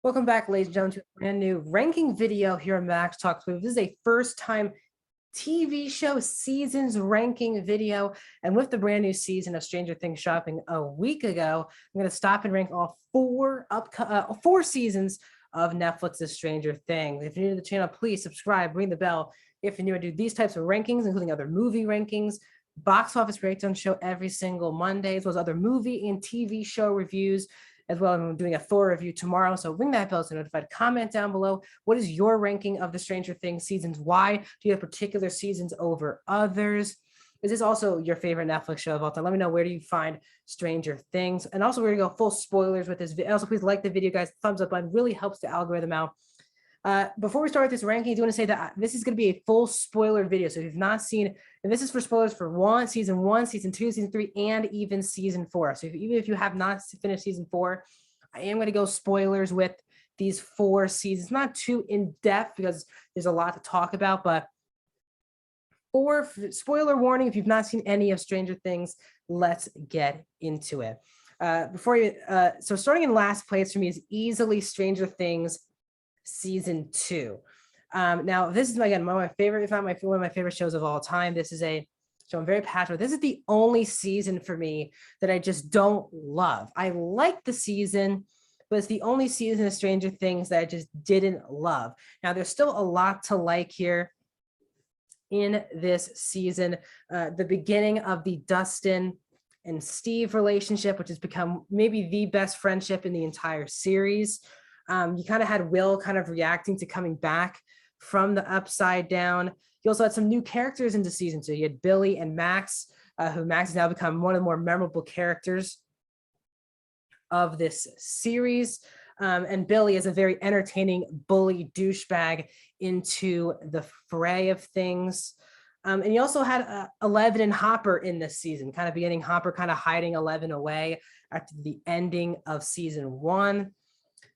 Welcome back, ladies and gentlemen, to a brand new ranking video here on Max Talks. This is a first-time TV show seasons ranking video, and with the brand new season of Stranger Things dropping a week ago, I'm going to stop and rank all four seasons of Netflix's Stranger Things. If you're new to the channel, please subscribe, ring the bell. If you're new, I do these types of rankings, including other movie rankings, box office breakdown show every single Monday, as well as other movie and TV show reviews. As well, I'm doing a Thor review tomorrow, so ring that bell to be notified. Comment down below. What is your ranking of the Stranger Things seasons? Why do you have particular seasons over others? Is this also your favorite Netflix show of all time? Let me know, where do you find Stranger Things? And also, we're gonna go full spoilers with this video. Also, please like the video, guys. Thumbs up button really helps the algorithm out. Before we start this ranking, I do want to say that this is going to be a full spoiler video. So if you've not seen, and this is for spoilers for season one, season two, season three, and even season four. So even if you have not finished season four, I am going to go spoilers with these four seasons. Not too in depth because there's a lot to talk about, but spoiler warning, if you've not seen any of Stranger Things, let's get into it. So starting in last place for me is easily Stranger Things season 2. Now this is again one of my favorite, if not one of my favorite shows of all time. This is a show I'm very passionate. This is the only season for me that I just don't love. I like the season, but it's the only season of Stranger Things that I just didn't love. Now there's still a lot to like here in this season. The beginning of the Dustin and Steve relationship, which has become maybe the best friendship in the entire series. You kind of had Will kind of reacting to coming back from the Upside Down. You also had some new characters into season 2. You had Billy and Max, who Max has now become one of the more memorable characters of this series. And Billy is a very entertaining bully douchebag into the fray of things. And you also had Eleven and Hopper in this season, kind of beginning Hopper kind of hiding Eleven away after the ending of season 1.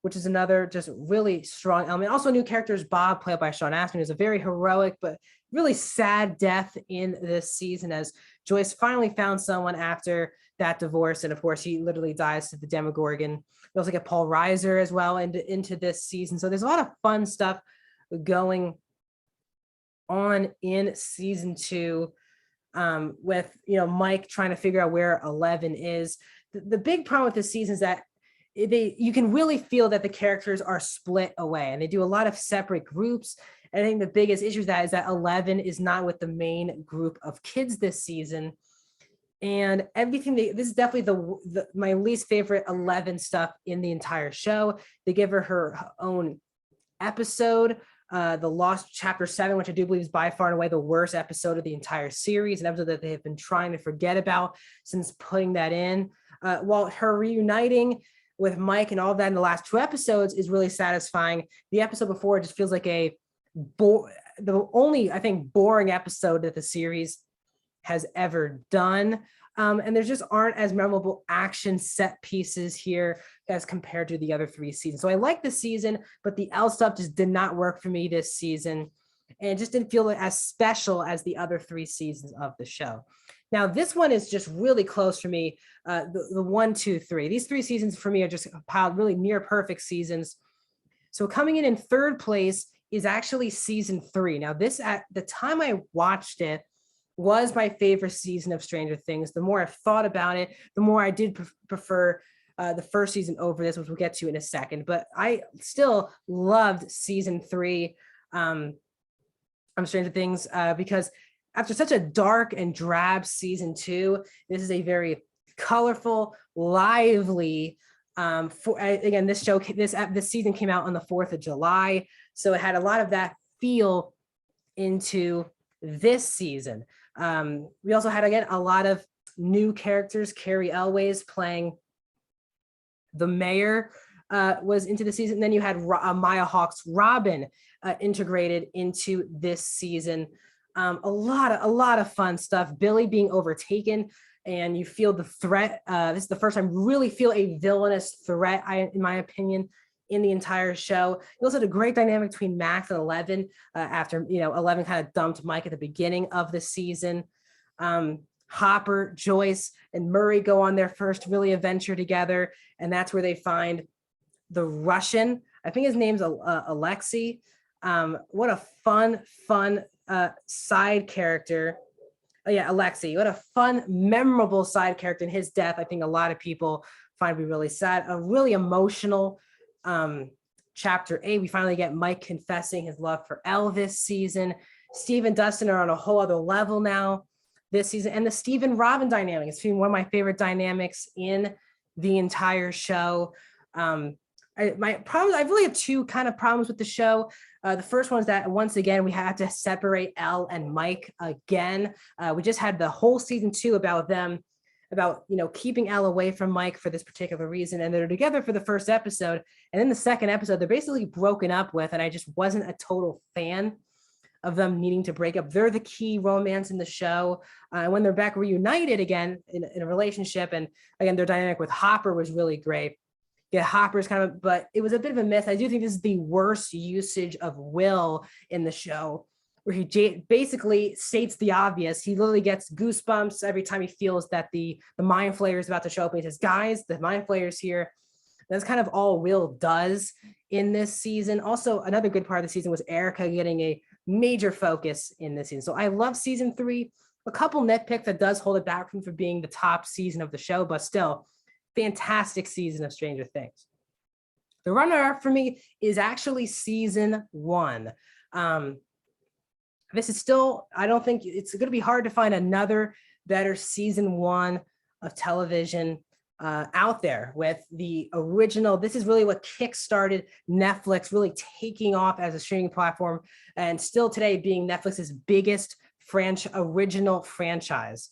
Which is another just really strong element. Also, new characters, Bob, played by Sean Astin, is a very heroic but really sad death in this season, as Joyce finally found someone after that divorce. And of course, he literally dies to the Demogorgon. We also get Paul Reiser as well into this season. So there's a lot of fun stuff going on in season 2 with, Mike trying to figure out where Eleven is. The big problem with this season is that you can really feel that the characters are split away, and they do a lot of separate groups. And I think the biggest issue is that Eleven is not with the main group of kids this season. And everything this is definitely my least favorite Eleven stuff in the entire show. They give her own episode, the Lost Chapter 7, which I do believe is by far and away the worst episode of the entire series, an episode that they have been trying to forget about since putting that in. While her reuniting with Mike and all of that in the last 2 episodes is really satisfying, the episode before just feels like the only, I think, boring episode that the series has ever done. And there just aren't as memorable action set pieces here as compared to the other 3 seasons. So I like the season, but the L stuff just did not work for me this season. And it just didn't feel as special as the other 3 seasons of the show. Now, this one is just really close for me. The 1, 2, 3. These 3 seasons for me are just piled really near perfect seasons. So coming in third place is actually season 3. Now, this at the time I watched it was my favorite season of Stranger Things. The more I've thought about it, the more I did prefer the first season over this, which we'll get to in a second. But I still loved season 3 of Stranger Things because after such a dark and drab season 2, this is a very colorful, lively. Again, this season came out on the 4th of July, so it had a lot of that feel into this season. We also had, again, a lot of new characters. Carrie Elways playing the mayor was into the season. Then you had Maya Hawke's Robin integrated into this season. A lot of fun stuff. Billy being overtaken, and you feel the threat. This is the first time you really feel a villainous threat, in my opinion, in the entire show. You also had a great dynamic between Max and Eleven after Eleven kind of dumped Mike at the beginning of the season. Hopper, Joyce, and Murray go on their first really adventure together, and that's where they find the Russian I think his name's Alexei. What a fun side character. Oh yeah, Alexei. What a fun, memorable side character. In his death, I think a lot of people find to be really sad. A really emotional chapter 8. We finally get Mike confessing his love for Elle this season. Steve and Dustin are on a whole other level now this season. And the Steve and Robin dynamic is one of my favorite dynamics in the entire show. I really have two kind of problems with the show. The first one is that once again, we had to separate Elle and Mike again. We just had the whole season 2 about them, about, keeping Elle away from Mike for this particular reason. And they're together for the first episode. And in the second episode, they're basically broken up with, and I just wasn't a total fan of them needing to break up. They're the key romance in the show. And when they're back reunited again in a relationship, and again, their dynamic with Hopper was really great. Yeah, Hopper's but it was a bit of a miss. I do think this is the worst usage of Will in the show, where he basically states the obvious. He literally gets goosebumps every time he feels that the Mind Flayer is about to show up. And he says, guys, the Mind Flayer's here. That's kind of all Will does in this season. Also, another good part of the season was Erica getting a major focus in this season. So I love season 3. A couple nitpicks that does hold it back from being the top season of the show, but still, fantastic season of Stranger Things. The runner-up for me is actually season 1. This is still, I don't think it's going to be hard to find another better season 1 of television out there with the original. This is really what kickstarted Netflix really taking off as a streaming platform, and still today being Netflix's biggest original franchise.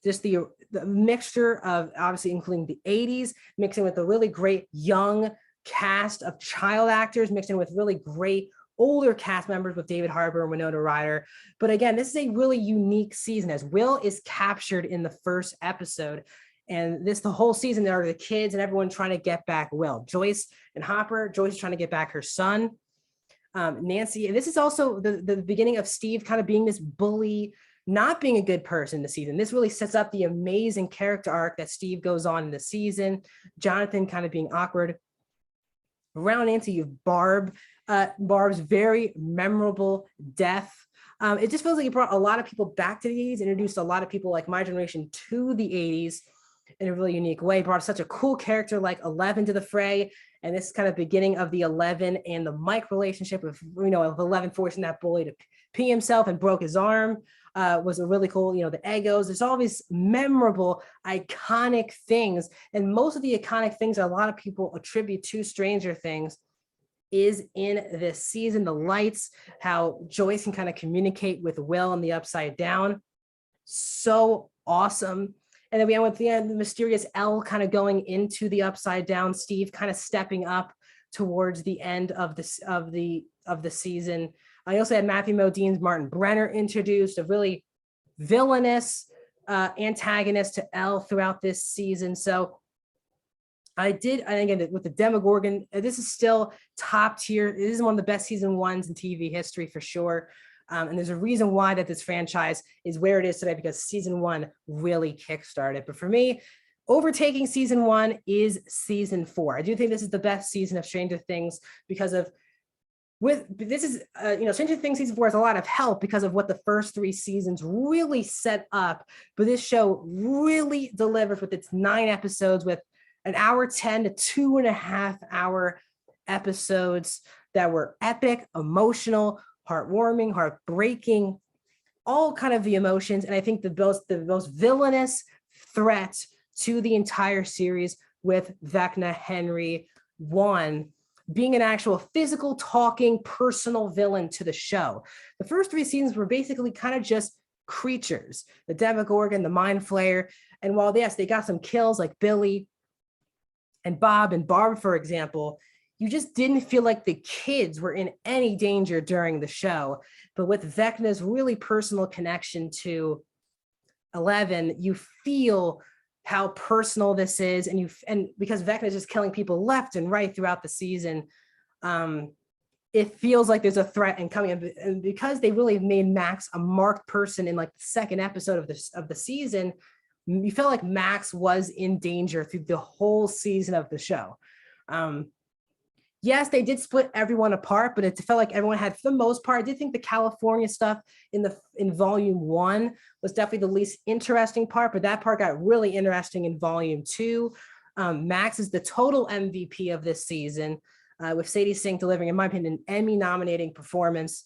Just the mixture of obviously including the 80s, mixing with a really great young cast of child actors, mixing with really great older cast members with David Harbour and Winona Ryder. But again, this is a really unique season, as Will is captured in the first episode. And the whole season, there are the kids and everyone trying to get back Will. Joyce and Hopper. Joyce is trying to get back her son, Nancy. And this is also the beginning of Steve kind of being this bully, not being a good person this season. This really sets up the amazing character arc that Steve goes on in the season. Jonathan kind of being awkward. Around Nancy, you have Barb. Barb's very memorable death. It just feels like it brought a lot of people back to the 80s, introduced a lot of people like my generation to the 80s in a really unique way, brought such a cool character like Eleven to the fray. And this is kind of beginning of the Eleven and the Mike relationship of, of Eleven forcing that bully to pee himself and broke his arm. Was a really cool, the Eggos. There's all these memorable, iconic things. And most of the iconic things that a lot of people attribute to Stranger Things is in this season. The lights, how Joyce can kind of communicate with Will in the Upside Down. So awesome. And then we end with the mysterious Elle kind of going into the Upside Down, Steve kind of stepping up towards the end of the season. I also had Matthew Modine's Martin Brenner introduced, a really villainous antagonist to Elle throughout this season. So and again, with the Demogorgon, this is still top tier. This is one of the best season 1s in TV history for sure. And there's a reason why that this franchise is where it is today, because season 1 really kickstarted. But for me, overtaking season 1 is season 4. I do think this is the best season of Stranger Things because of Stranger Things season 4 has a lot of help because of what the first 3 seasons really set up. But this show really delivers with its 9 episodes, with an hour 10 to 2.5 hour episodes that were epic, emotional, heartwarming, heartbreaking, all kind of the emotions. And I think the most villainous threat to the entire series with Vecna Henry 1 being an actual physical, talking, personal villain to the show. The first 3 seasons were basically kind of just creatures, the Demogorgon, the Mind Flayer. And while, yes, they got some kills like Billy and Bob and Barb, for example, you just didn't feel like the kids were in any danger during the show. But with Vecna's really personal connection to Eleven, you feel how personal this is, and because Vecna is just killing people left and right throughout the season, it feels like there's a threat incoming. And because they really made Max a marked person in like the second episode of the season, you felt like Max was in danger through the whole season of the show. Yes, they did split everyone apart, but it felt like everyone had, for the most part, I did think the California stuff in volume 1 was definitely the least interesting part, but that part got really interesting in volume 2. Max is the total MVP of this season, with Sadie Sink delivering, in my opinion, an Emmy-nominating performance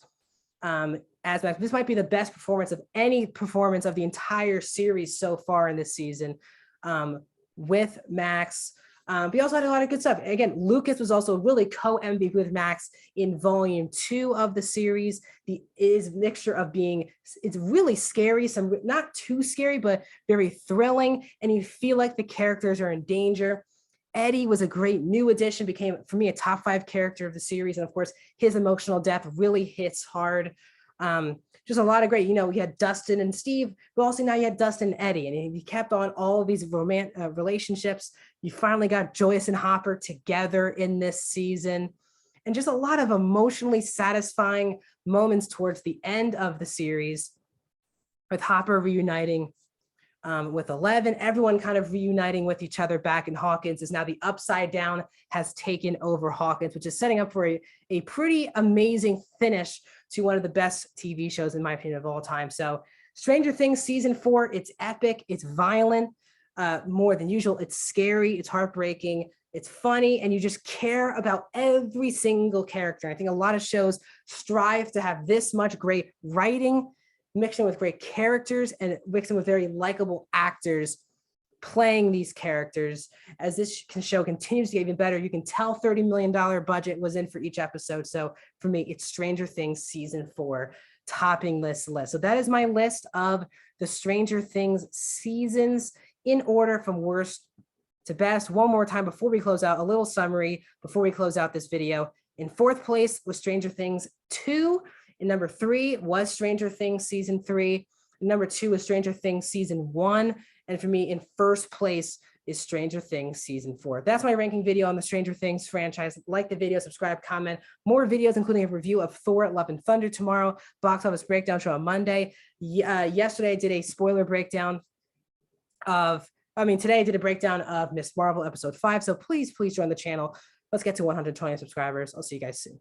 as Max. This might be the best performance of any performance of the entire series so far in this season, with Max. But he also had a lot of good stuff. Again, Lucas was also really co-MVP with Max in volume 2 of the series. The is mixture of being, it's really scary, some not too scary, but very thrilling. And you feel like the characters are in danger. Eddie was a great new addition, became, for me, a top 5 character of the series. And of course, his emotional depth really hits hard. Just a lot of great, you had Dustin and Steve, but also now you had Dustin and Eddie, and he kept on all of these romantic relationships. You finally got Joyce and Hopper together in this season, and just a lot of emotionally satisfying moments towards the end of the series, with Hopper reuniting with Eleven, everyone kind of reuniting with each other back in Hawkins. Is now the Upside Down has taken over Hawkins, which is setting up for a pretty amazing finish to one of the best TV shows, in my opinion, of all time. So Stranger Things season 4, it's epic, it's violent, more than usual, it's scary, it's heartbreaking, it's funny, and you just care about every single character. I think a lot of shows strive to have this much great writing, mixing with great characters and mixing with very likable actors playing these characters. As this show continues to get even better, you can tell $30 million budget was in for each episode. So for me, it's Stranger Things season 4 topping this list. So that is my list of the Stranger Things seasons in order from worst to best. One more time before we close out, a little summary before we close out this video. In 4th place was Stranger Things 2. In number 3 was Stranger Things season 3. Number 2 was Stranger Things season 1. And for me, in 1st place is Stranger Things season 4. That's my ranking video on the Stranger Things franchise. Like the video, subscribe, comment. More videos, including a review of Thor: Love and Thunder tomorrow, box office breakdown show on Monday. Yesterday I did a spoiler breakdown today I did a breakdown of Ms. Marvel episode 5. So please join the channel. Let's get to 120 subscribers. I'll see you guys soon.